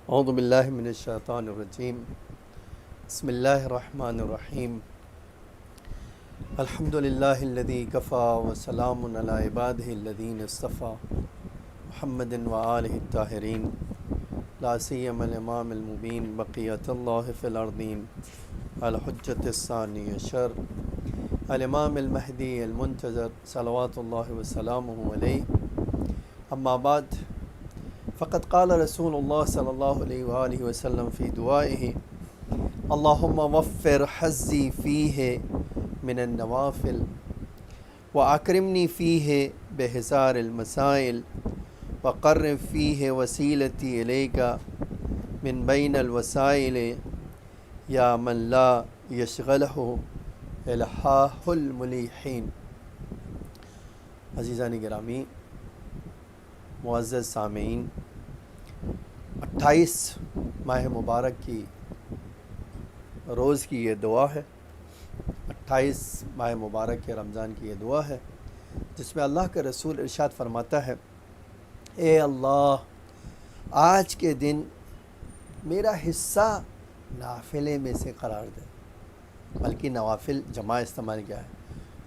اعوذ باللہ من الشیطان الرجیم بسم اللہ الرحمن الرحیم الحمد للہ الذی کفا وسلام علی عبادہ الذین اصطفیٰ محمد وآلہ الطاہرین لا سیما الامام المبین بقیت اللہ فی الارضین الحجۃ الثانی عشر الامام المہدی المنتظر صلوات اللہ وسلامہ علیہ اما بعد فقد قال رسول اللہ صلی اللہ علیہ وآلہ وسلم فی دعائہ اللہم وفر حظی فیہ من النوافل واکرمنی فیہ بہزار المسائل وقرب فیہ وسیلتی الیک من بین الوسائل یا من لا یشغلہ الہاہ الملیحین۔ عزیزان گرامی، معزز سامعین، 28 ماہ مبارک کی روز کی یہ دعا ہے، 28 ماہ مبارک کے رمضان کی یہ دعا ہے، جس میں اللہ کا رسول ارشاد فرماتا ہے، اے اللہ آج کے دن میرا حصہ نافلے میں سے قرار دے۔ بلکہ نوافل جمع استعمال کیا ہے،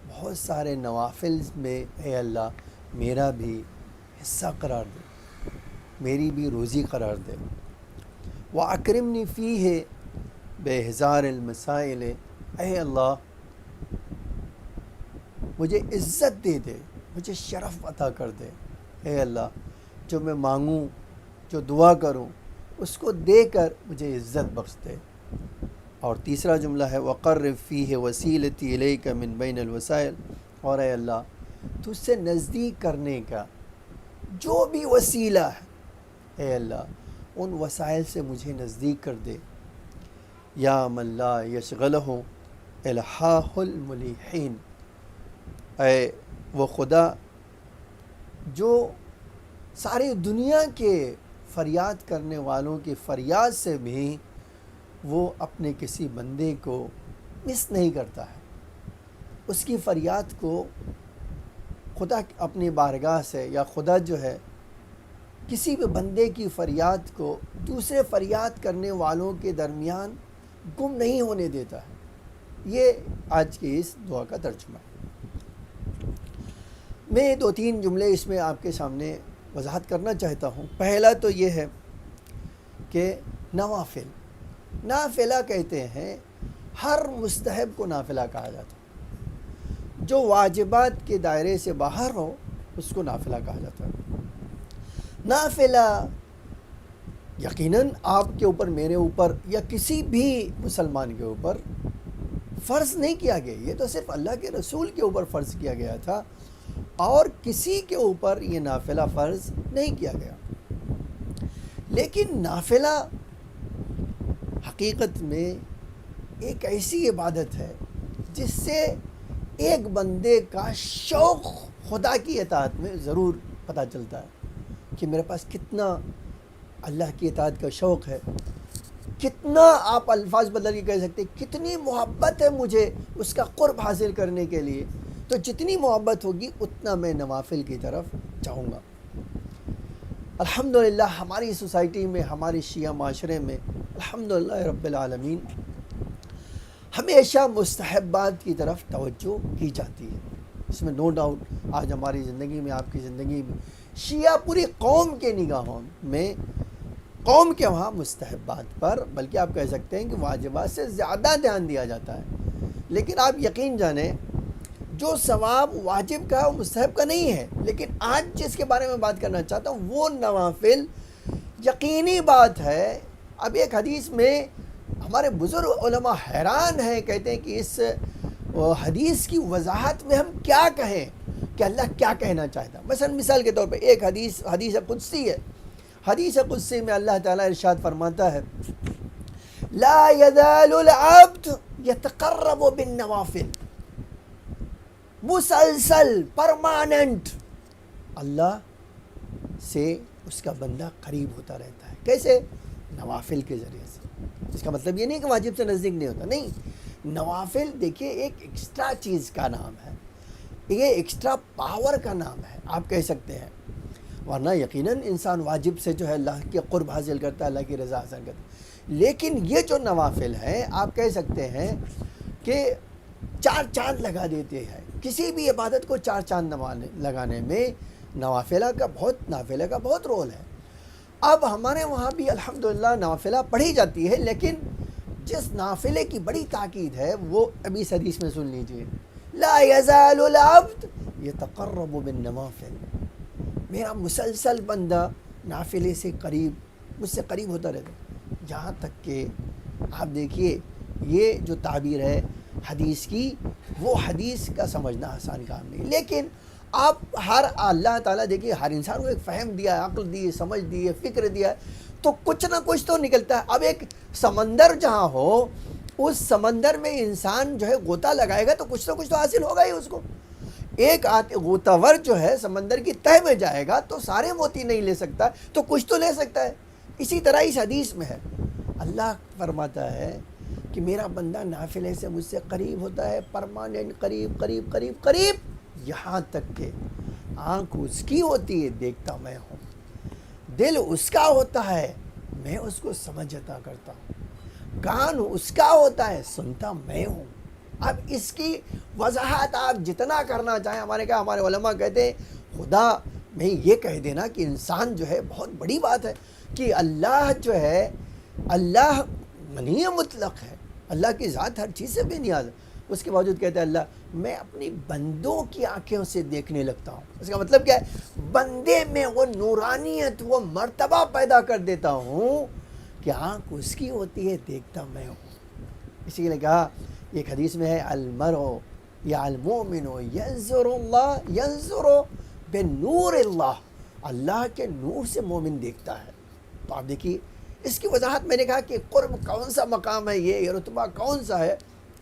بہت سارے نوافل میں اے اللہ میرا بھی حصہ قرار دے، میری بھی روزی قرار دے۔ وَأَكْرِمْنِي فِيهِ بِهِزَارِ الْمَسَائِلِ، اے اللہ مجھے عزت دے دے، مجھے شرف عطا کر دے۔ اے اللہ جو میں مانگوں، جو دعا کروں، اس کو دے کر مجھے عزت بخش دے۔ اور تیسرا جملہ ہے وَقَرِّبْ فِيهِ وَسِيلَتِي إِلَيْكَ مِن بَيْنِ الْوَسَائِلِ، اور اے اللہ تجھ سے نزدیک کرنے کا جو بھی وسیلہ ہے، اے اللہ ان وسائل سے مجھے نزدیک کر دے۔ یا من لا یشغلہ الہاہ الملیحین، اے وہ خدا جو ساری دنیا کے فریاد کرنے والوں کی فریاد سے بھی وہ اپنے کسی بندے کو مس نہیں کرتا ہے، اس کی فریاد کو خدا اپنی بارگاہ سے، یا خدا جو ہے کسی بھی بندے کی فریاد کو دوسرے فریاد کرنے والوں کے درمیان گم نہیں ہونے دیتا ہے۔ یہ آج کی اس دعا کا ترجمہ ہے۔ میں 2-3 جملے اس میں آپ کے سامنے وضاحت کرنا چاہتا ہوں۔ پہلا تو یہ ہے کہ نوافل، نافلہ کہتے ہیں ہر مستحب کو نافلہ کہا جاتا ہے، جو واجبات کے دائرے سے باہر ہو اس کو نافلہ کہا جاتا ہے۔ نافلہ یقیناً آپ کے اوپر، میرے اوپر، یا کسی بھی مسلمان کے اوپر فرض نہیں کیا گیا، یہ تو صرف اللہ کے رسول کے اوپر فرض کیا گیا تھا، اور کسی کے اوپر یہ نافلہ فرض نہیں کیا گیا۔ لیکن نافلہ حقیقت میں ایک ایسی عبادت ہے جس سے ایک بندے کا شوق خدا کی اطاعت میں ضرور پتہ چلتا ہے کہ میرے پاس کتنا اللہ کی اطاعت کا شوق ہے، کتنا، آپ الفاظ بدل کے کہہ سکتے کتنی محبت ہے مجھے اس کا قرب حاصل کرنے کے لیے۔ تو جتنی محبت ہوگی اتنا میں نوافل کی طرف جاؤں گا۔ الحمدللہ ہماری سوسائٹی میں، ہماری شیعہ معاشرے میں الحمدللہ رب العالمین ہمیشہ مستحبات کی طرف توجہ کی جاتی ہے، اس میں نو ڈاؤٹ۔ آج ہماری زندگی میں، آپ کی زندگی میں، شیعہ پوری قوم کے نگاہوں میں، قوم کے وہاں مستحبات پر، بلکہ آپ کہہ سکتے ہیں کہ واجبات سے زیادہ دھیان دیا جاتا ہے۔ لیکن آپ یقین جانیں جو ثواب واجب کا ہے وہ مستحب کا نہیں ہے۔ لیکن آج جس کے بارے میں بات کرنا چاہتا ہوں وہ نوافل، یقینی بات ہے۔ اب ایک حدیث میں ہمارے بزرگ علماء حیران ہیں، کہتے ہیں کہ اس حدیث کی وضاحت میں ہم کیا کہیں کہ اللہ کیا کہنا چاہتا۔ مثال کے طور پہ ایک حدیث قدسی ہے۔ حدیث قدسی میں اللہ تعالیٰ ارشاد فرماتا ہے لا یزال العبد یتقرب بالنوافل، مسلسل، پرماننٹ اللہ سے اس کا بندہ قریب ہوتا رہتا ہے۔ کیسے؟ نوافل کے ذریعے سے۔ اس کا مطلب یہ نہیں کہ واجب سے نزدیک نہیں ہوتا، نہیں، نوافل دیکھیے ایک ایکسٹرا چیز کا نام ہے، یہ ایکسٹرا پاور کا نام ہے، آپ کہہ سکتے ہیں۔ ورنہ یقیناً انسان واجب سے جو ہے اللہ کے قرب حاصل کرتا ہے، اللہ کی رضا حاصل کرتا ہے۔ لیکن یہ جو نوافل ہیں، آپ کہہ سکتے ہیں کہ 4 چاند لگا دیتے ہیں۔ کسی بھی عبادت کو 4 چاند لگانے میں نوافلہ کا بہت رول ہے۔ اب ہمارے وہاں بھی الحمدللہ نوافلہ پڑھی جاتی ہے، لیکن جس نافلے کی بڑی تاکید ہے وہ ابھی اس حدیث میں سن لیجئے، لا یزال العبد یتقرب بالنوافل، میرا مسلسل بندہ نافلے سے مجھ سے قریب ہوتا رہتا ہے، جہاں تک کہ آپ دیکھیے یہ جو تعبیر ہے حدیث کی، وہ حدیث کا سمجھنا آسان کام نہیں، لیکن آپ اللہ تعالیٰ دیکھیے ہر انسان کو ایک فہم دیا ہے، عقل دی ہے، سمجھ دی ہے، فکر دیا ہے، تو کچھ نہ کچھ تو نکلتا ہے۔ اب ایک سمندر جہاں ہو، اس سمندر میں انسان جو ہے غوطہ لگائے گا تو کچھ نہ کچھ تو حاصل ہوگا ہی اس کو۔ ایک غوطہ ور جو ہے سمندر کی تہہ میں جائے گا تو سارے موتی نہیں لے سکتا، تو کچھ تو لے سکتا ہے۔ اسی طرح اس حدیث میں ہے، اللہ فرماتا ہے کہ میرا بندہ نافلے سے مجھ سے قریب ہوتا ہے، پرماننٹ قریب قریب قریب قریب، یہاں تک کہ آنکھ اس کی ہوتی ہے، دیکھتا میں ہوں، دل اس کا ہوتا ہے، میں اس کو سمجھ عطا کرتا ہوں، کان اس کا ہوتا ہے، سنتا میں ہوں۔ اب اس کی وضاحت آپ جتنا کرنا چاہیں، ہمارے علماء کہتے ہیں خدا میں یہ کہہ دینا کہ انسان جو ہے بہت بڑی بات ہے کہ اللہ جو ہے، اللہ منی مطلق ہے، اللہ کی ذات ہر چیز سے بے نیاز ہے، اس کے باوجود کہتے ہیں اللہ میں اپنی بندوں کی آنکھوں سے دیکھنے لگتا ہوں۔ اس کا مطلب کیا ہے؟ بندے میں وہ نورانیت، وہ مرتبہ پیدا کر دیتا ہوں کہ آنکھ اس کی ہوتی ہے، دیکھتا میں ہوں۔ اسی لیے کہا ایک حدیث میں ہے المرء یا المؤمن ینظر اللہ ینظر بنور اللہ، اللہ کے نور سے مومن دیکھتا ہے۔ تو آپ دیکھیے اس کی وضاحت، میں نے کہا کہ قرب کون سا مقام ہے، یہ رتبہ کون سا ہے،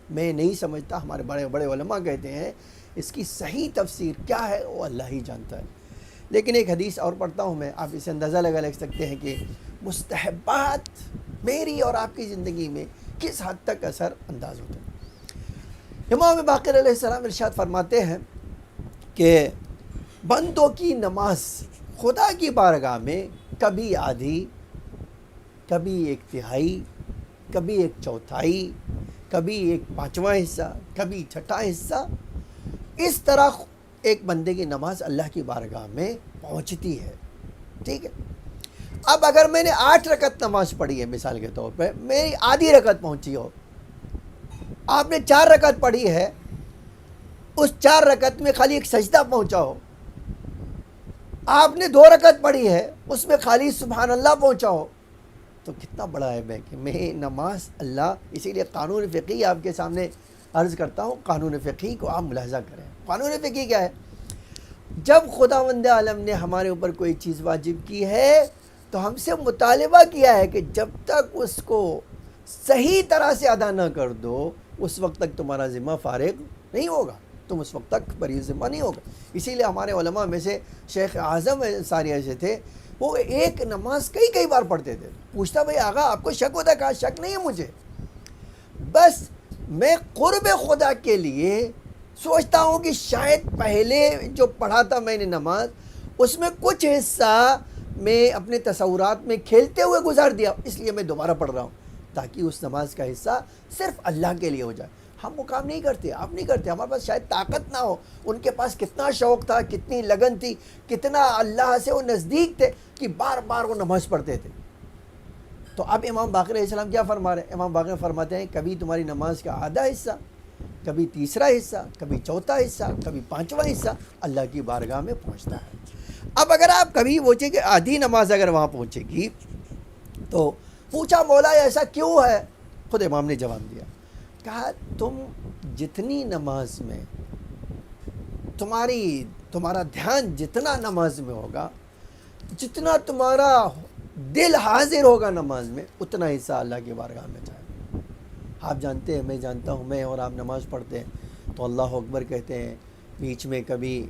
میں نہیں سمجھتا، ہمارے بڑے بڑے علماء کہتے ہیں اس کی صحیح تفسیر کیا ہے وہ اللہ ہی جانتا ہے۔ لیکن ایک حدیث اور پڑھتا ہوں میں، آپ اسے اندازہ لگ سکتے ہیں کہ مستحبات میری اور آپ کی زندگی میں کس حد تک اثر انداز ہوتے ہیں۔ امام باقر علیہ السلام ارشاد فرماتے ہیں کہ بندوں کی نماز خدا کی بارگاہ میں کبھی آدھی، کبھی 1/3، کبھی 1/4، کبھی 1/5 حصہ، کبھی 1/6 حصہ، اس طرح ایک بندے کی نماز اللہ کی بارگاہ میں پہنچتی ہے۔ ٹھیک ہے، اب اگر میں نے 8 رکعت نماز پڑھی ہے مثال کے طور پہ، میری آدھی رکعت پہنچی ہو، آپ نے 4 رکعت پڑھی ہے، اس 4 رکعت میں خالی ایک سجدہ پہنچا ہو، آپ نے 2 رکعت پڑھی ہے، اس میں خالی سبحان اللہ پہنچا ہو، تو کتنا بڑا عیب ہے کہ میں نماز اللہ۔ اسی لیے قانون فقہی آپ کے سامنے عرض کرتا ہوں، قانون فقہی کو آپ ملاحظہ کریں۔ قانون فقہی کیا ہے؟ جب خداوند عالم نے ہمارے اوپر کوئی چیز واجب کی ہے تو ہم سے مطالبہ کیا ہے کہ جب تک اس کو صحیح طرح سے ادا نہ کر دو، اس وقت تک تمہارا ذمہ فارغ نہیں ہوگا، تم اس وقت تک بری ذمہ نہیں ہوگا۔ اسی لیے ہمارے علماء میں سے شیخ اعظم ساری ایسے تھے، وہ ایک نماز کئی بار پڑھتے تھے۔ پوچھتا بھائی آقا آپ کو شک ہوتا ہے؟ کہا شک نہیں ہے مجھے، بس میں قرب خدا کے لیے سوچتا ہوں کہ شاید پہلے جو پڑھا تھا میں نے نماز، اس میں کچھ حصہ میں اپنے تصورات میں کھیلتے ہوئے گزار دیا، اس لیے میں دوبارہ پڑھ رہا ہوں تاکہ اس نماز کا حصہ صرف اللہ کے لیے ہو جائے۔ ہم وہ کام نہیں کرتے، آپ نہیں کرتے، ہمارے پاس شاید طاقت نہ ہو، ان کے پاس کتنا شوق تھا، کتنی لگن تھی، کتنا اللہ سے وہ نزدیک تھے کہ بار بار وہ نماز پڑھتے تھے۔ تو اب امام باقر علیہ السلام کیا فرما رہے ہیں؟ امام باقر فرماتے ہیں کبھی تمہاری نماز کا آدھا حصہ، کبھی تیسرا حصہ، کبھی چوتھا حصہ، کبھی 5واں حصہ اللہ کی بارگاہ میں پہنچتا ہے۔ اب اگر آپ کبھی پوچھیں کہ آدھی نماز اگر وہاں پہنچے گی تو پوچھا مولا ایسا کیوں ہے؟ خود امام نے جواب دیا، کہا تم جتنی نماز میں تمہارا دھیان جتنا نماز میں ہوگا، جتنا تمہارا دل حاضر ہوگا نماز میں، اتنا حصہ اللہ کی بارگاہ میں جائے گا۔ آپ جانتے ہیں، میں جانتا ہوں، میں اور آپ نماز پڑھتے ہیں تو اللہ اکبر کہتے ہیں، بیچ میں کبھی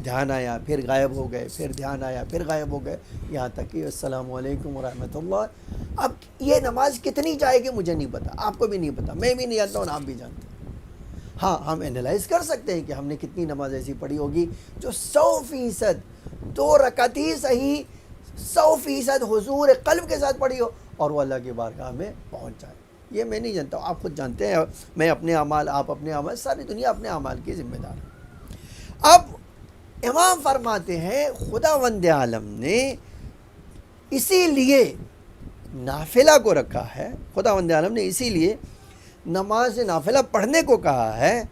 دھیان آیا پھر غائب ہو گئے، پھر دھیان آیا پھر غائب ہو گئے، یہاں تک کہ السلام علیکم ورحمۃ اللہ۔ اب یہ نماز کتنی جائے گی مجھے نہیں پتا، آپ کو بھی نہیں پتا، میں بھی نہیں جانتا ہوں، آپ بھی جانتے ہیں۔ ہاں ہم اینالائز کر سکتے ہیں کہ ہم نے کتنی نماز ایسی پڑھی ہوگی جو 100% 2 رکعت ہی صحیح 100% حضور قلب کے ساتھ پڑھی ہو اور وہ اللہ کی بارگاہ میں پہنچ جائے. یہ میں نہیں جانتا ہوں، آپ خود جانتے ہیں، میں اپنے اعمال، آپ اپنے اعمال، ساری دنیا اپنے اعمال کی ذمہ دار ہے. اب امام فرماتے ہیں خداوند عالم نے اسی لیے نافلہ کو رکھا ہے، خداوند عالم نے اسی لیے نماز نافلہ پڑھنے کو کہا ہے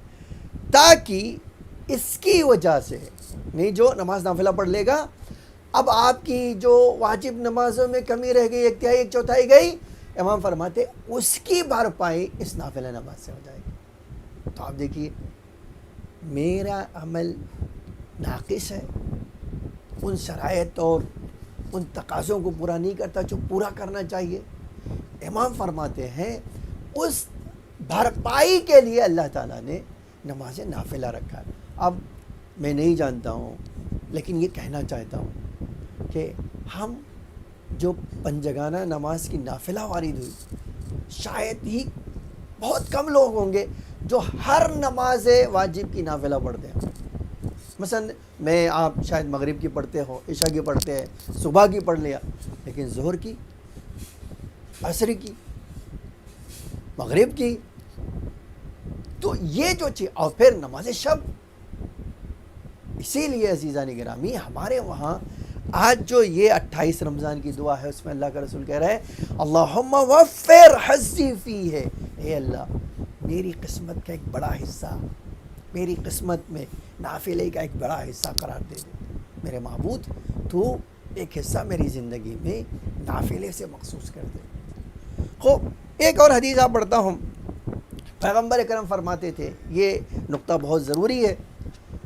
تاکہ اس کی وجہ سے نہیں، جو نماز نافلہ پڑھ لے گا، اب آپ کی جو واجب نمازوں میں کمی رہ گئی، 1/3 1/4 گئی، امام فرماتے اس کی بھرپائی اس نافلہ نماز سے ہو جائے گی. تو آپ دیکھیے میرا عمل ناقص ہے، ان شرائط اور ان تقاضوں کو پورا نہیں کرتا جو پورا کرنا چاہیے. امام فرماتے ہیں اس بھرپائی کے لیے اللہ تعالیٰ نے نماز نافلہ رکھا ہے. اب میں نہیں جانتا ہوں، لیکن یہ کہنا چاہتا ہوں کہ ہم جو پنجگانہ نماز کی نافلہ وارد ہوئی، شاید ہی بہت کم لوگ ہوں گے جو ہر نماز واجب کی نافلہ پڑھتے ہیں. مثلا میں آپ شاید مغرب کی پڑھتے ہو، عشاء کی پڑھتے ہیں، صبح کی پڑھ لیا، لیکن ظہر کی، عصر کی، مغرب کی، تو یہ جو چیز، اور پھر نماز شب. اسی لیے عزیزان گرامی ہمارے وہاں آج جو یہ 28 رمضان کی دعا ہے، اس میں اللہ کا رسول کہہ رہا ہے اللہم وفر حظی فی ہے، اے اللہ میری قسمت کا ایک بڑا حصہ، میری قسمت میں نافلے کا ایک بڑا حصہ قرار دے دے. میرے معبود تو ایک حصہ میری زندگی میں نافلے سے مخصوص کر دے. خوب ایک اور حدیث آپ پڑھتا ہوں، پیغمبر اکرم فرماتے تھے، یہ نقطہ بہت ضروری ہے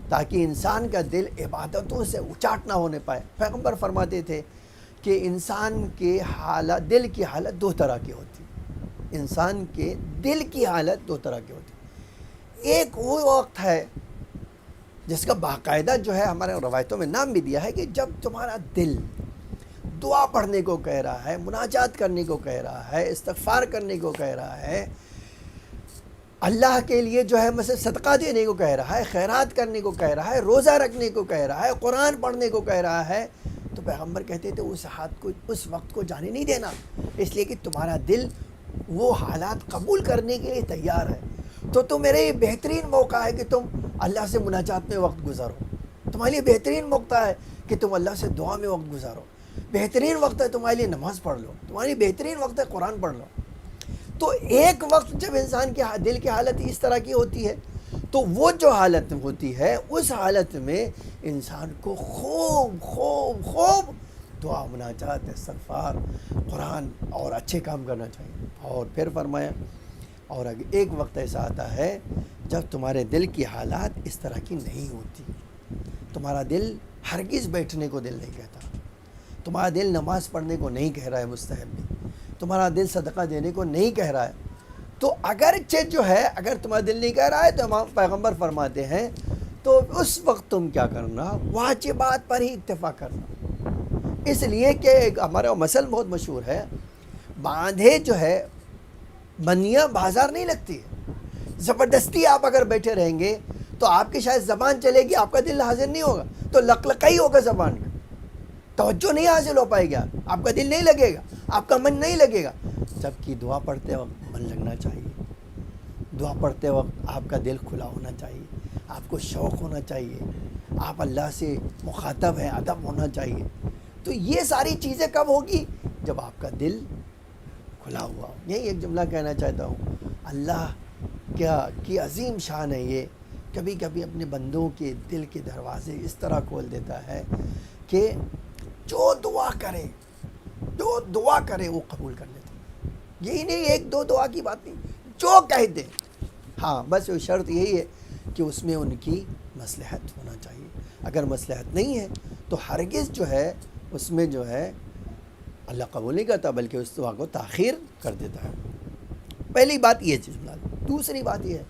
تاکہ انسان کا دل عبادتوں سے اچاٹ نہ ہونے پائے. پیغمبر فرماتے تھے کہ انسان کے حالت، دل کی حالت 2 طرح کی ہوتی. انسان کے دل کی حالت 2 طرح کی ہوتی. ایک وہ وقت ہے جس کا باقاعدہ جو ہے ہمارے روایتوں میں نام بھی دیا ہے کہ جب تمہارا دل دعا پڑھنے کو کہہ رہا ہے، مناجات کرنے کو کہہ رہا ہے، استغفار کرنے کو کہہ رہا ہے، اللہ کے لیے جو ہے مثلا صدقہ دینے کو کہہ رہا ہے، خیرات کرنے کو کہہ رہا ہے، روزہ رکھنے کو کہہ رہا ہے، قرآن پڑھنے کو کہہ رہا ہے، تو پیغمبر کہتے تھے اس وقت کو جانے نہیں دینا، اس لیے کہ تمہارا دل وہ حالات قبول کرنے کے لیے تیار ہے. تو تمہارے یہ بہترین موقع ہے کہ تم اللہ سے مناجات میں وقت گزارو. تمہارے لیے بہترین موقع ہے کہ تم اللہ سے دعا میں وقت گزارو. بہترین وقت ہے تمہارے لیے نماز پڑھ لو. تمہاری بہترین وقت ہے قرآن پڑھ لو. تو ایک وقت جب انسان کے دل کی حالت اس طرح کی ہوتی ہے، تو وہ جو حالت ہوتی ہے اس حالت میں انسان کو خوب خوب خوب دعا، مناجات، استغفار، قرآن اور اچھے کام کرنا چاہیے. اور پھر فرمایا اور ایک وقت ایسا آتا ہے جب تمہارے دل کی حالات اس طرح کی نہیں ہوتی. تمہارا دل ہرگز بیٹھنے کو دل نہیں کہتا، تمہارا دل نماز پڑھنے کو نہیں کہہ رہا ہے مستحب میں، تمہارا دل صدقہ دینے کو نہیں کہہ رہا ہے. تو اگرچہ جو ہے اگر تمہارا دل نہیں کہہ رہا ہے تو پیغمبر فرماتے ہیں تو اس وقت تم کیا کرنا، واجبات پر ہی اتفاق کرنا. اس لیے کہ ہمارا مثل بہت مشہور ہے، باندھے جو ہے بنیاں بازار نہیں لگتی ہے. زبردستی آپ اگر بیٹھے رہیں گے تو آپ کی شاید زبان چلے گی، آپ کا دل حاضر نہیں ہوگا، تو لقلقائی ہوگا زبان کا، توجہ نہیں حاصل ہو پائے گا، آپ کا دل نہیں لگے گا، آپ کا من نہیں لگے گا. جبکہ دعا پڑھتے وقت من لگنا چاہیے، دعا پڑھتے وقت آپ کا دل کھلا ہونا چاہیے، آپ کو شوق ہونا چاہیے، آپ اللہ سے مخاطب ہیں، ادب ہونا چاہیے. تو یہ ساری چیزیں کب ہوگی؟ جب آپ کا دل کھلا ہوا ہو. یہی ایک جملہ کہنا چاہتا ہوں، اللہ کی عظیم شان ہے یہ، کبھی کبھی اپنے بندوں کے دل کے دروازے اس طرح کھول دیتا ہے کہ جو دعا کرے وہ قبول کر لیتا. یہی نہیں 1-2 دعا کی بات نہیں، جو کہہ دے. ہاں بس وہ شرط یہی ہے کہ اس میں ان کی مصلحت ہونا چاہیے. اگر مصلحت نہیں ہے تو ہرگز جو ہے اس میں جو ہے اللہ قبول نہیں کرتا، بلکہ اس دعا کو تاخیر کر دیتا ہے. پہلی بات یہ جملہ. دوسری بات یہ ہے،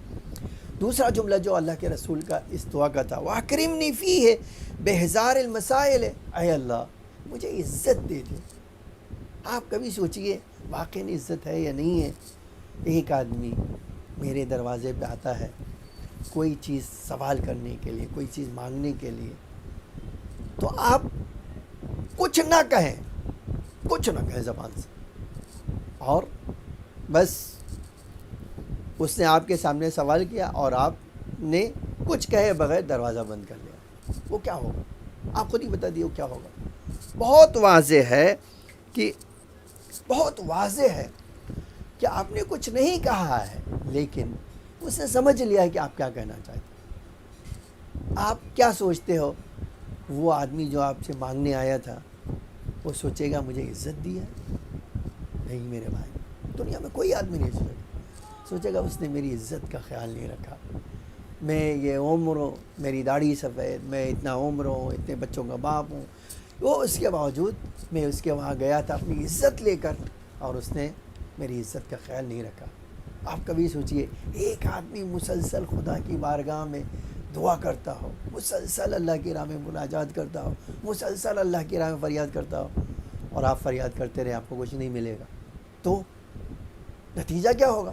دوسرا جملہ جو اللہ کے رسول کا اس دعا کا تھا، وَأَكْرِمْنِي فِيهِ بِهِزَارِ الْمَسَائِلِ، اے اللہ مجھے عزت دے دے. آپ کبھی سوچئے واقعی عزت ہے یا نہیں ہے. ایک آدمی میرے دروازے پہ آتا ہے کوئی چیز سوال کرنے کے لیے، کوئی چیز مانگنے کے لیے، تو آپ کچھ نہ کہیں زبان سے، اور بس اس نے آپ کے سامنے سوال کیا اور آپ نے کچھ کہے بغیر دروازہ بند کر لیا، وہ کیا ہوگا؟ آپ خود ہی بتا دیے وہ کیا ہوگا۔ بہت واضح ہے کہ آپ نے کچھ نہیں کہا ہے، لیکن اس نے سمجھ لیا ہے کہ آپ کیا کہنا چاہتے ہیں۔ آپ کیا سوچتے ہو؟ وہ آدمی جو آپ سے مانگنے آیا تھا وہ سوچے گا مجھے عزت دی ہے؟ نہیں میرے بھائی، دنیا میں کوئی آدمی نہیں سوچے گا اس نے میری عزت کا خیال نہیں رکھا۔ میں یہ عمر ہوں، میری داڑھی سفید، میں اتنا عمر ہوں، اتنے بچوں کا باپ ہوں، وہ اس کے باوجود میں اس کے وہاں گیا تھا اپنی عزت لے کر، اور اس نے میری عزت کا خیال نہیں رکھا۔ آپ کبھی سوچئے ایک آدمی مسلسل خدا کی بارگاہ میں دعا کرتا ہو، مسلسل اللہ کی راہ میں مناجات کرتا ہو، مسلسل اللہ کی راہ میں فریاد کرتا ہو، اور آپ فریاد کرتے رہے، آپ کو کچھ نہیں ملے گا، تو نتیجہ کیا ہوگا؟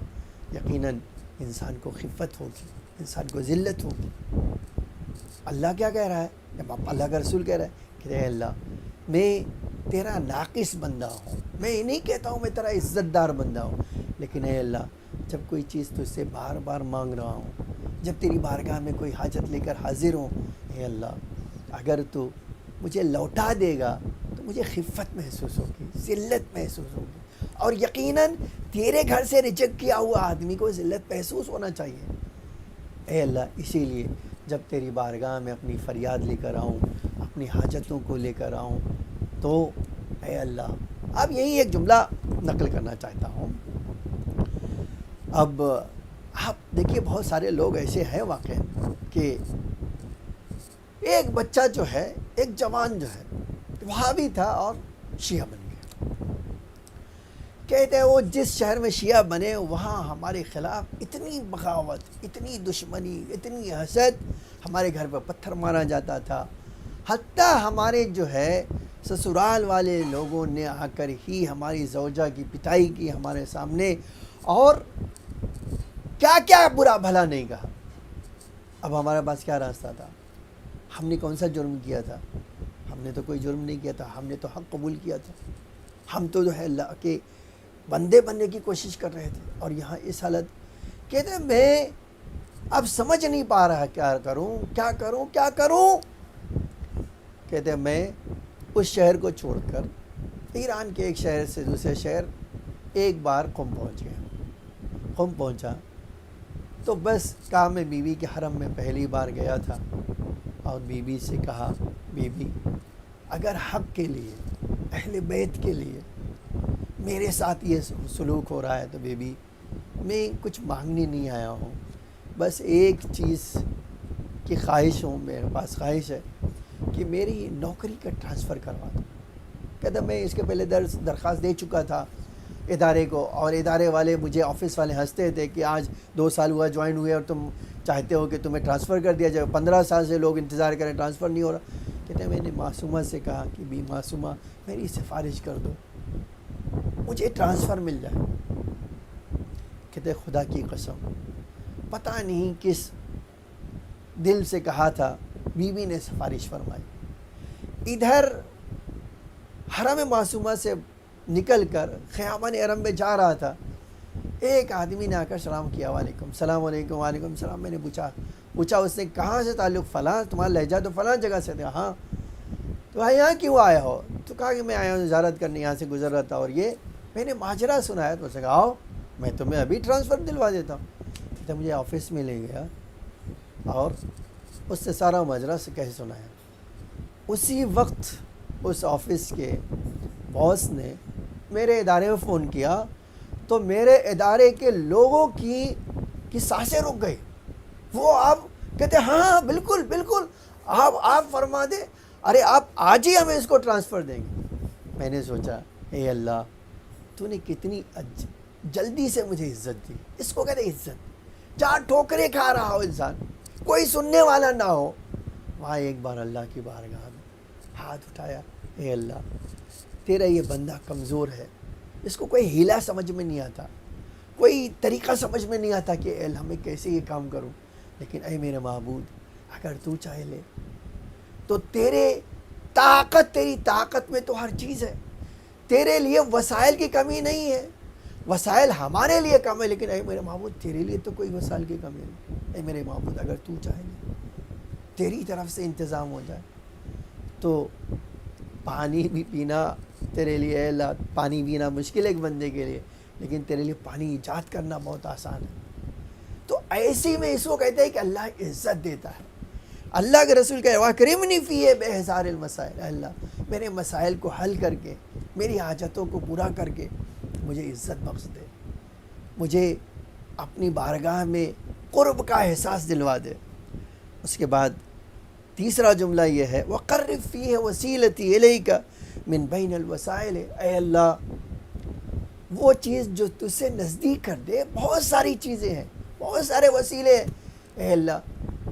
یقیناً انسان کو خفت ہوگی، انسان کو ذلت ہوگی۔ اللہ کیا کہہ رہا ہے؟ جب اللہ کا رسول کہہ رہا ہے کہ اے اللہ میں تیرا ناقص بندہ ہوں، میں یہ نہیں کہتا ہوں میں تیرا عزت دار بندہ ہوں، لیکن اے اللہ جب کوئی چیز تجھ سے بار بار مانگ رہا ہوں، جب تیری بارگاہ میں کوئی حاجت لے کر حاضر ہوں، اے اللہ اگر تو مجھے لوٹا دے گا تو مجھے خفت محسوس ہوگی، ذلت محسوس ہوگی، اور یقیناً تیرے گھر سے ریجیکٹ کیا ہوا آدمی کو ذلت محسوس ہونا چاہیے۔ اے اللہ اسی لیے جب تیری بارگاہ میں اپنی فریاد لے کر آؤں، اپنی حاجتوں کو لے کر آؤں، تو اے اللہ اب یہی ایک جملہ نقل کرنا چاہتا ہوں۔ اب آپ دیکھیے بہت سارے لوگ ایسے ہیں واقع کہ ایک بچہ جو ہے، ایک جوان جو ہے وہابی تھا اور شیعہ بن گیا، کہتے ہیں وہ جس شہر میں شیعہ بنے وہاں ہمارے خلاف اتنی بغاوت، اتنی دشمنی، اتنی حسد، ہمارے گھر پہ پتھر مارا جاتا تھا، حتیٰ ہمارے جو ہے سسرال والے لوگوں نے آ کر ہی ہماری زوجہ کی پٹائی کی ہمارے سامنے، اور کیا کیا برا بھلا نہیں کہا۔ اب ہمارے پاس کیا راستہ تھا؟ ہم نے کون سا جرم کیا تھا؟ ہم نے تو کوئی جرم نہیں کیا تھا، ہم نے تو حق قبول کیا تھا، ہم تو جو ہے اللہ کے بندے بننے کی کوشش کر رہے تھے، اور یہاں اس حالت کہتے ہیں میں اب سمجھ نہیں پا رہا کیا کروں۔ کہتے ہیں میں اس شہر کو چھوڑ کر ایران کے ایک شہر سے دوسرے شہر ایک بار قم پہنچ گیا۔ قم پہنچا تو بس کہا میں بیوی کے حرم میں پہلی بار گیا تھا، اور بیوی سے کہا بیوی اگر حق کے لیے، اہل بیت کے لیے میرے ساتھ یہ سلوک ہو رہا ہے تو بیوی میں کچھ مانگنے نہیں آیا ہوں، بس ایک چیز کی خواہش ہوں، میرے پاس خواہش ہے کہ میری نوکری کا ٹرانسفر کروا دو۔ کہتا میں اس کے پہلے درخواست دے چکا تھا ادارے کو، اور ادارے والے مجھے آفس والے ہنستے تھے کہ آج 2 سال ہوا جوائن ہوئے اور تم چاہتے ہو کہ تمہیں ٹرانسفر کر دیا جائے، 15 سال سے لوگ انتظار کریں ٹرانسفر نہیں ہو رہا۔ کہتے ہیں میں نے معصومہ سے کہا کہ بھی معصومہ میری سفارش کر دو، مجھے ٹرانسفر مل جائے۔ کہتے خدا کی قسم پتہ نہیں کس دل سے کہا تھا، بیوی نے سفارش فرمائی۔ ادھر حرم معصومہ سے نکل کر خیابان حرم میں جا رہا تھا، ایک آدمی نے آ کر سلام کیا، وعلیکم السلام، وعلیکم السلام۔ میں نے پوچھا اس نے کہاں سے تعلق؟ فلاں، تمہارا لہجہ تو فلاں جگہ سے تھا۔ ہاں، تو بھائی یہاں کیوں آئے ہو؟ تو کہا کہ میں آیا ہوں زیارت کرنے، یہاں سے گزر رہا تھا، اور یہ میں نے ماجرا سنایا، تو اسے کہا آؤ میں تمہیں ابھی ٹرانسفر دلوا دیتا ہوں۔ تو مجھے آفس میں لے گیا اور اس سے سارا ماجرا سے کہہ سنایا۔ اسی وقت اس آفس کے باس نے میرے ادارے میں فون کیا، تو میرے ادارے کے لوگوں کی سانسیں رک گئی۔ وہ آپ کہتے ہاں بالکل آپ فرما دیں، ارے آپ آج ہی ہمیں اس کو ٹرانسفر دیں گے۔ میں نے سوچا اے اللہ تو نے کتنی جلدی سے مجھے عزت دی، اس کو کہتے عزت۔ جہاں ٹھوکریں کھا رہا ہو انسان، کوئی سننے والا نہ ہو، وہاں ایک بار اللہ کی بارگاہ میں ہاتھ اٹھایا، اے اللہ تیرا یہ بندہ کمزور ہے، اس کو کوئی ہیلا سمجھ میں نہیں آتا، کوئی طریقہ سمجھ میں نہیں آتا کہ اے اللہ میں کیسے یہ کام کروں، لیکن اے میرے معبود اگر تو چاہے لے تو تیرے تیری طاقت میں تو ہر چیز ہے، تیرے لیے وسائل کی کمی نہیں ہے، وسائل ہمارے لیے کم ہے، لیکن اے میرے معبود تیرے لیے تو کوئی وسائل کی کمی نہیں۔ اے میرے معبود اگر تو چاہے تیری طرف سے انتظام ہو جائے تو پانی بھی پینا تیرے لیے، اے اللہ پانی پینا مشکل ہے ایک بندے کے لیے، لیکن تیرے لیے پانی ایجاد کرنا بہت آسان ہے۔ تو ایسی میں اس کو کہتے ہیں کہ اللہ عزت دیتا ہے۔ اللہ کے رسول کا وَأَكْرِمْنِي فِيهِ بِإِحْضَارِ الْمَسَائِلِ، اللہ میرے مسائل کو حل کر کے، میری حاجتوں کو پورا کر کے مجھے عزت بخش دے، مجھے اپنی بارگاہ میں قرب کا احساس دلوا دے۔ اس کے بعد تیسرا جملہ یہ ہے وَقَرِّبْ فِيهِ وَسِيلَتِي إِلَيْكَ مِن بَيْنِ الْوَسَائِلِ، اے اللہ وہ چیز جو تجھ سے نزدیک کر دے، بہت ساری چیزیں ہیں، بہت سارے وسیلے ہیں اے اللہ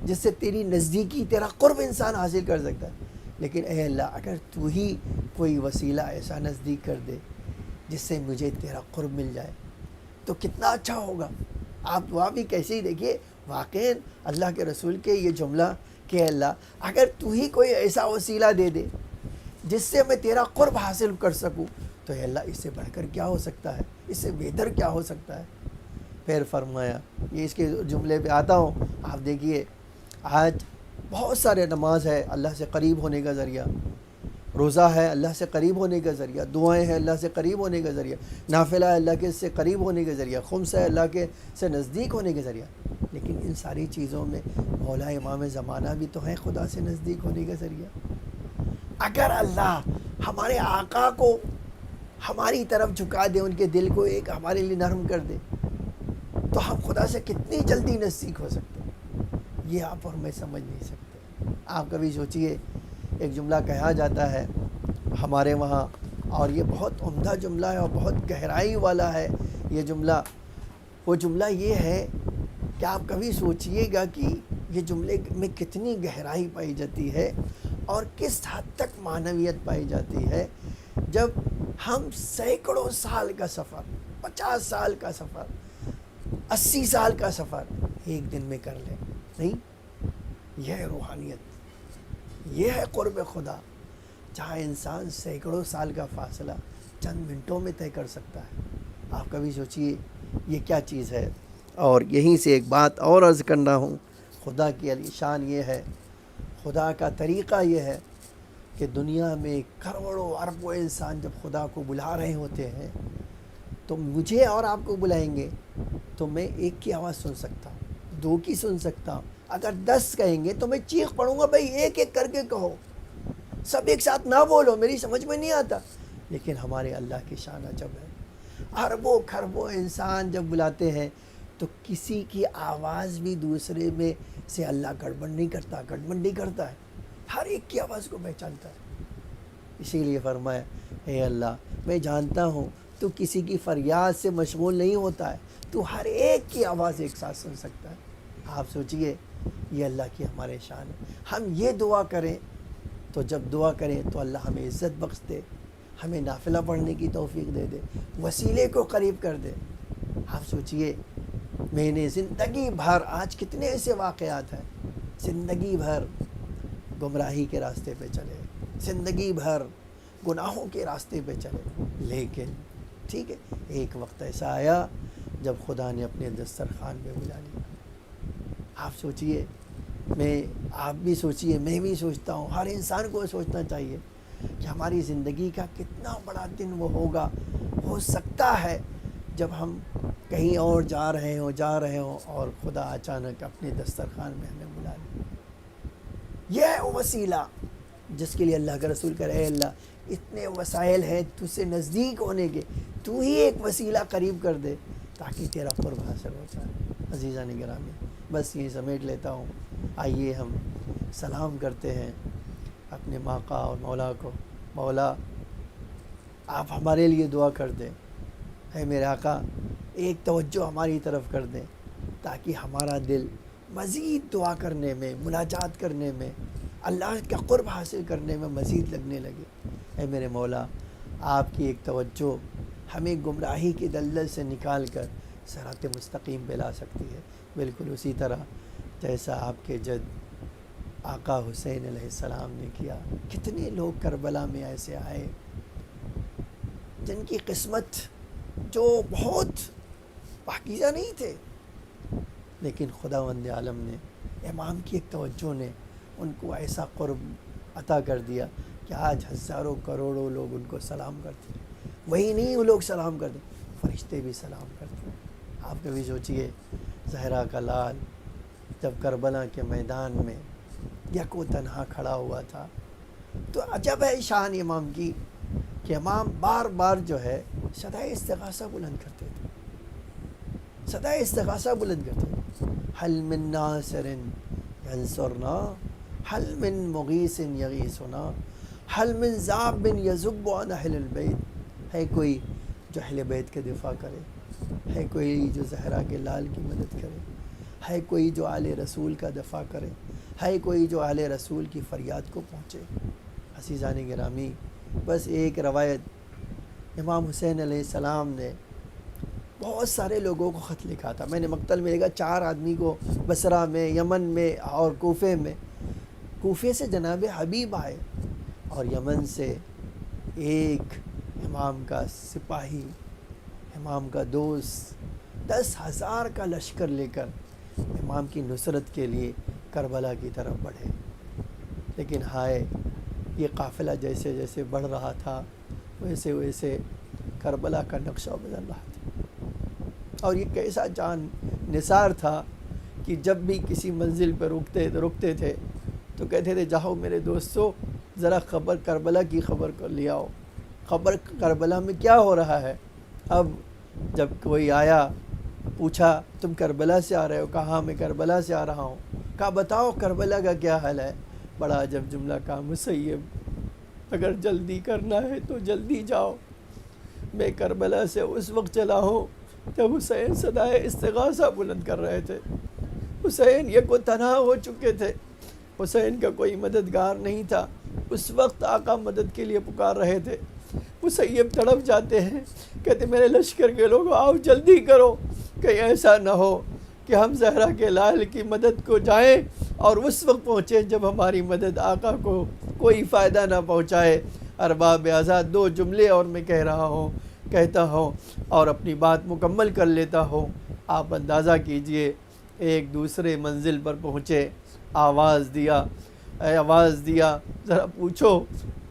جس سے تیری نزدیکی، تیرا قرب انسان حاصل کر سکتا ہے، لیکن اے اللہ اگر تو ہی کوئی وسیلہ ایسا نزدیک کر دے جس سے مجھے تیرا قرب مل جائے تو کتنا اچھا ہوگا۔ آپ دعا بھی کیسے ہی دیکھیے، واقعی اللہ کے رسول کے یہ جملہ کہ اللہ اگر تو ہی کوئی ایسا وسیلہ دے دے جس سے میں تیرا قرب حاصل کر سکوں تو اے اللہ اس سے بڑھ کر کیا ہو سکتا ہے، اس سے بہتر کیا ہو سکتا ہے۔ پھر فرمایا، یہ اس کے جملے پہ آتا ہوں، آپ دیکھیے آج بہت سارے نماز ہے اللہ سے قریب ہونے کا ذریعہ، روزہ ہے اللہ سے قریب ہونے کا ذریعہ، دعائیں ہیں اللہ سے قریب ہونے کا ذریعہ، نافلہ ہے اللہ کے سے قریب ہونے کا ذریعہ، خمس ہے اللہ کے سے نزدیک ہونے کا ذریعہ، لیکن ان ساری چیزوں میں مولا امام زمانہ بھی تو ہے خدا سے نزدیک ہونے کا ذریعہ۔ اگر اللہ ہمارے آقا کو ہماری طرف جھکا دے، ان کے دل کو ایک ہمارے لیے نرم کر دے تو ہم خدا سے کتنی جلدی نزدیک ہو سکتے ہیں، یہ آپ اور میں سمجھ نہیں سکتے۔ آپ کبھی سوچئے، ایک جملہ کہا جاتا ہے ہمارے وہاں، اور یہ بہت عمدہ جملہ ہے اور بہت گہرائی والا ہے یہ جملہ۔ وہ جملہ یہ ہے کہ آپ کبھی سوچئے گا کہ یہ جملے میں کتنی گہرائی پائی جاتی ہے اور کس حد تک معنویت پائی جاتی ہے، جب ہم سینکڑوں سال کا سفر، 50 سال کا سفر، 80 سال کا سفر ایک دن میں کر لیں، نہیں، یہ ہے روحانیت، یہ ہے قرب خدا، جہاں انسان سینکڑوں سال کا فاصلہ چند منٹوں میں طے کر سکتا ہے۔ آپ کبھی سوچئے یہ کیا چیز ہے۔ اور یہیں سے ایک بات اور عرض کرنا ہوں، خدا کی علی شان یہ ہے، خدا کا طریقہ یہ ہے کہ دنیا میں کروڑوں اربوں انسان جب خدا کو بلا رہے ہوتے ہیں تو مجھے اور آپ کو بلائیں گے تو میں ایک کی آواز سن سکتا ہوں، 2 کی سن سکتا ہوں، اگر 10 کہیں گے تو میں چیخ پڑوں گا بھائی ایک ایک کر کے کہو، سب ایک ساتھ نہ بولو، میری سمجھ میں نہیں آتا۔ لیکن ہمارے اللہ کی شان عجب ہے، اربوں کھربوں انسان جب بلاتے ہیں تو کسی کی آواز بھی دوسرے میں سے اللہ گڑبڑ نہیں کرتا، گڑبڑ کرتا ہے، ہر ایک کی آواز کو پہچانتا ہے۔ اسی لیے فرمایا اے اللہ میں جانتا ہوں تو کسی کی فریاد سے مشغول نہیں ہوتا ہے، تو ہر ایک کی آواز ایک ساتھ سن سکتا ہے۔ آپ سوچئے یہ اللہ کی ہمارے شان ہے۔ ہم یہ دعا کریں تو جب دعا کریں تو اللہ ہمیں عزت بخش دے، ہمیں نافلہ پڑھنے کی توفیق دے دے، وسیلے کو قریب کر دے۔ آپ سوچئے میں نے زندگی بھر، آج کتنے ایسے واقعات ہیں، زندگی بھر گمراہی کے راستے پہ چلے، زندگی بھر گناہوں کے راستے پہ چلے، لیکن ٹھیک ہے ایک وقت ایسا آیا جب خدا نے اپنے دسترخوان پہ بلا لیا۔ آپ سوچئے، آپ بھی سوچئے، میں بھی سوچتا ہوں، ہر انسان کو سوچنا چاہیے کہ ہماری زندگی کا کتنا بڑا دن وہ ہوگا، ہو سکتا ہے جب ہم کہیں اور جا رہے ہوں اور خدا اچانک اپنے دسترخوان میں ہمیں بلا لے۔ یہ ہے وہ وسیلہ جس کے لیے اللہ کا رسول کہہ رہے اے اللہ اتنے وسائل ہیں تجھ سے نزدیک ہونے کے، تو ہی ایک وسیلہ قریب کر دے تاکہ تیرا قرب حاصل ہو جائے۔ عزیزان گرامی، بس یہی سمیٹ لیتا ہوں۔ آئیے ہم سلام کرتے ہیں اپنے آقا اور مولا کو۔ مولا آپ ہمارے لیے دعا کر دیں، اے میرے آقا ایک توجہ ہماری طرف کر دیں تاکہ ہمارا دل مزید دعا کرنے میں، مناجات کرنے میں، اللہ کا قرب حاصل کرنے میں مزید لگنے لگے۔ اے میرے مولا آپ کی ایک توجہ ہمیں گمراہی کی دلدل سے نکال کر صراط مستقیم پہ لا سکتی ہے، بالکل اسی طرح جیسا آپ کے جد آقا حسین علیہ السلام نے کیا. کتنے لوگ کربلا میں ایسے آئے جن کی قسمت جو بہت پاکیزہ نہیں تھے، لیکن خداوند عالم نے، امام کی ایک توجہ نے ان کو ایسا قرب عطا کر دیا کہ آج ہزاروں کروڑوں لوگ ان کو سلام کرتے ہیں. وہی نہیں وہ لوگ سلام کرتے، فرشتے بھی سلام کرتے ہیں. آپ کبھی سوچئے زہرا کا لال جب کربلا کے میدان میں یکو تنہا کھڑا ہوا تھا، تو عجب ہے شان امام کی کہ امام بار بار جو ہے صدائے استغاثہ بلند کرتے تھے، صدائے استغاثہ بلند کرتے تھے. حل من ناصر ینصرنا، حل من مغیث یغیثنا، حل من ذاب یذب عن اہل البیت. ہے کوئی جو اہل بیت کے دفاع کرے، ہے کوئی جو زہرا کے لال کی مدد کرے، ہے کوئی جو آل رسول کا دفاع کرے، ہے کوئی جو آل رسول کی فریاد کو پہنچے. عزیزان گرامی، بس ایک روایت، امام حسین علیہ السلام نے بہت سارے لوگوں کو خط لکھا تھا. میں نے مقتل میں دیکھا 4 آدمی کو بصرہ میں، یمن میں اور کوفے میں. کوفے سے جناب حبیب آئے اور یمن سے ایک امام کا سپاہی، امام کا دوست 10,000 کا لشکر لے کر امام کی نصرت کے لیے کربلا کی طرف بڑھے. لیکن ہائے، یہ قافلہ جیسے جیسے بڑھ رہا تھا ویسے ویسے کربلا کا نقشہ بدل رہا تھا. اور یہ کیسا جان نثار تھا کہ جب بھی کسی منزل پہ رکتے تھے تو کہتے تھے جاؤ میرے دوستو، ذرا خبر کربلا کی خبر کر لے آؤ، خبر کربلا میں کیا ہو رہا ہے. اب جب کوئی آیا پوچھا تم کربلا سے آ رہے ہو؟ کہا میں کربلا سے آ رہا ہوں. کہا بتاؤ کربلا کا کیا حال ہے؟ بڑا عجب جملہ کہا، مسیب اگر جلدی کرنا ہے تو جلدی جاؤ، میں کربلا سے اس وقت چلا ہوں جب حسین صدائے استغاثہ بلند کر رہے تھے. حسین یکو تنہا ہو چکے تھے، حسین کا کوئی مددگار نہیں تھا. اس وقت آقا مدد کے لیے پکار رہے تھے. مسیب تڑپ جاتے ہیں، کہتے میرے لشکر کے لوگ آؤ جلدی کرو، کہیں ایسا نہ ہو کہ ہم زہرا کے لال کی مدد کو جائیں اور اس وقت پہنچے جب ہماری مدد آقا کو کوئی فائدہ نہ پہنچائے. ارباب آزاد 2 جملے اور میں کہتا ہوں اور اپنی بات مکمل کر لیتا ہوں. آپ اندازہ کیجئے، ایک دوسرے منزل پر پہنچے، آواز دیا ذرا پوچھو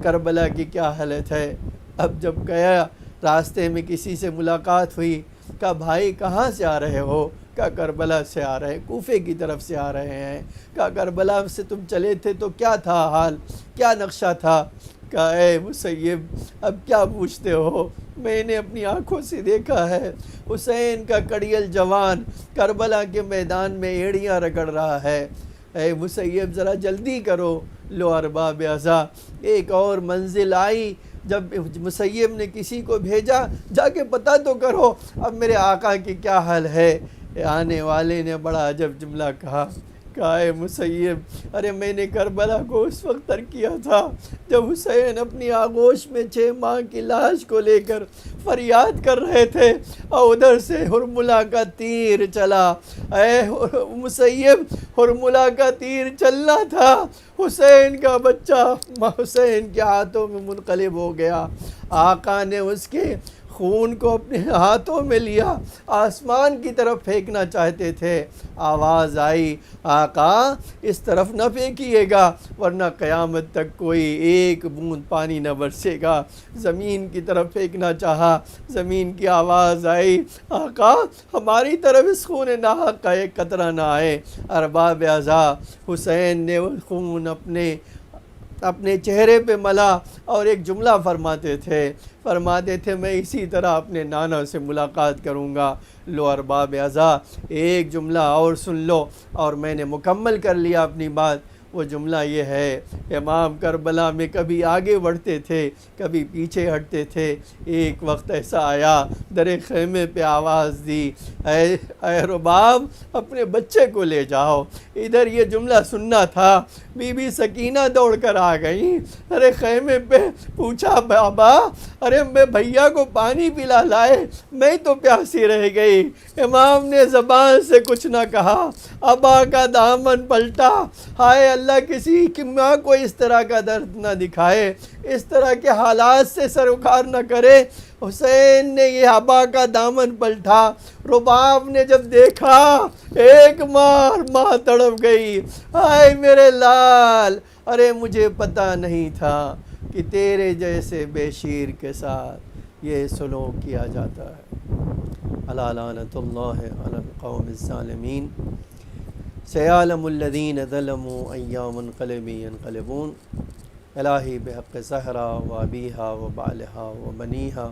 کربلا کی کیا حالت ہے. اب جب گیا راستے میں کسی سے ملاقات ہوئی، کہا بھائی کہاں سے آ رہے ہو؟ کہا کربلا سے آ رہے ہیں، کوفے کی طرف سے آ رہے ہیں. کہا کربلا سے تم چلے تھے تو کیا تھا حال، کیا نقشہ تھا؟ کہا اے مسیب اب کیا پوچھتے ہو، میں نے اپنی آنکھوں سے دیکھا ہے حسین کا کڑیل جوان کربلا کے میدان میں ایڑیاں رگڑ رہا ہے. اے مسیب ذرا جلدی کرو. لو ارباب اعضا، ایک اور منزل آئی. جب مسیب نے کسی کو بھیجا جا کے پتہ تو کرو اب میرے آقا کی کیا حال ہے. آنے والے نے بڑا عجب جملہ کہا اے مسیب، ارے میں نے کربلا کو اس وقت ترک کیا تھا جب حسین اپنی آغوش میں 6 ماہ کی لاش کو لے کر فریاد کر رہے تھے اور ادھر سے ہرملا کا تیر چلا. اے مسیب، ہرملا کا تیر چلنا تھا، حسین کا بچہ حسین کے ہاتھوں میں منقلب ہو گیا. آقا نے اس کے خون کو اپنے ہاتھوں میں لیا، آسمان کی طرف پھینکنا چاہتے تھے. آواز آئی آقا اس طرف نہ پھینکیے گا ورنہ قیامت تک کوئی ایک بوند پانی نہ برسے گا. زمین کی طرف پھینکنا چاہا، زمین کی آواز آئی آقا ہماری طرف اس خون ناحق کا ایک قطرہ نہ آئے. ارباب اعضا، حسین نے وہ خون اپنے چہرے پہ ملا اور ایک جملہ فرماتے تھے میں اسی طرح اپنے نانا سے ملاقات کروں گا. لو ارباب اعضا ایک جملہ اور سن لو اور میں نے مکمل کر لیا اپنی بات. وہ جملہ یہ ہے، امام کربلا میں کبھی آگے بڑھتے تھے کبھی پیچھے ہٹتے تھے. ایک وقت ایسا آیا در خیمے پہ آواز دی اے رباب اپنے بچے کو لے جاؤ. ادھر یہ جملہ سننا تھا، بی بی سکینہ دوڑ کر آ گئی. ارے خیمے پہ پوچھا بابا، ارے میں بھیا کو پانی پلا لائے، میں تو پیاسی رہ گئی. امام نے زبان سے کچھ نہ کہا، ابا کا دامن پلٹا، ہائے اللہ اللہ کسی کی ماں کو اس طرح کا درد نہ دکھائے، اس طرح کے حالات سے سروکار نہ کرے۔ حسین نے یہ ابا کا دامن پلٹا، رباب نے جب دیکھا ایک ماں تڑپ گئی، ہائے میرے لال، ارے مجھے پتہ نہیں تھا کہ تیرے جیسے بے شیر کے ساتھ یہ سلوک کیا جاتا ہے۔ الا لعنۃ اللہ علی القوم الظالمین، سیعلم الذین ظلموا ای منقلب ینقلبون۔ الہی بحق زہرا و ابیہا و بالہا و بنیہا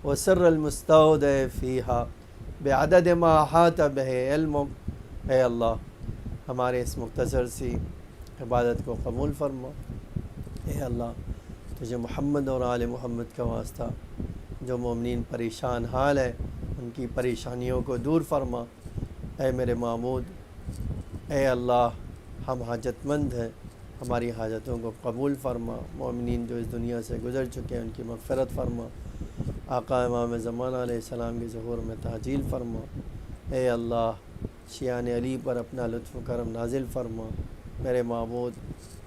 و سر المستودع فیہا بعدد ما احاط بہ علمک۔ اے اللہ ہمارے اس مختصر سی عبادت کو قبول فرما۔ اے اللہ تجھے محمد اور آل محمد کا واسطہ، جو مومنین پریشان حال ہے ان کی پریشانیوں کو دور فرما۔ اے میرے معبود، اے اللہ ہم حاجت مند ہیں، ہماری حاجتوں کو قبول فرما۔ مومنین جو اس دنیا سے گزر چکے ہیں ان کی مغفرت فرما۔ آقا امام زمانہ علیہ السلام کے ظہور میں تعجیل فرما۔ اے اللہ شیعان علی پر اپنا لطف و کرم نازل فرما۔ میرے معبود،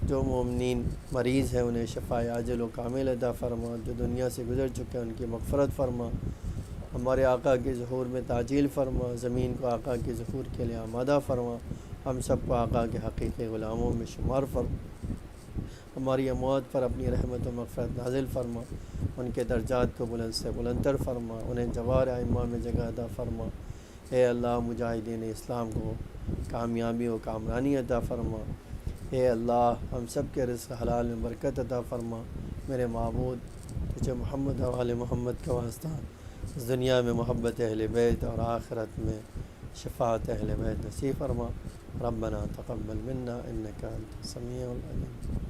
جو مومنین مریض ہیں انہیں شفائے عاجل و کامل عطا فرما، جو دنیا سے گزر چکے ہیں ان کی مغفرت فرما۔ ہمارے آقا کے ظہور میں تعجیل فرما، زمین کو آقا کے ظہور کے لیے آمادہ فرما، ہم سب کو آقا کے حقیقی غلاموں میں شمار فرما۔ ہماری اموات پر اپنی رحمت و مغفرت نازل فرما، ان کے درجات کو بلند سے بلندتر فرما، انہیں جوار ائمہ میں جگہ عطا فرما۔ اے اللہ مجاہدین اسلام کو کامیابی و کامرانی عطا فرما۔ اے اللہ ہم سب کے رزق حلال میں برکت عطا فرما۔ میرے معبود، تجھے محمد و آل محمد کا واسطہ اس دنیا میں محبت اہل بیت اور آخرت میں شفاعت اہل بیت نصیب فرما۔ ربنا تقبل منا انک انت السمیع العلیم۔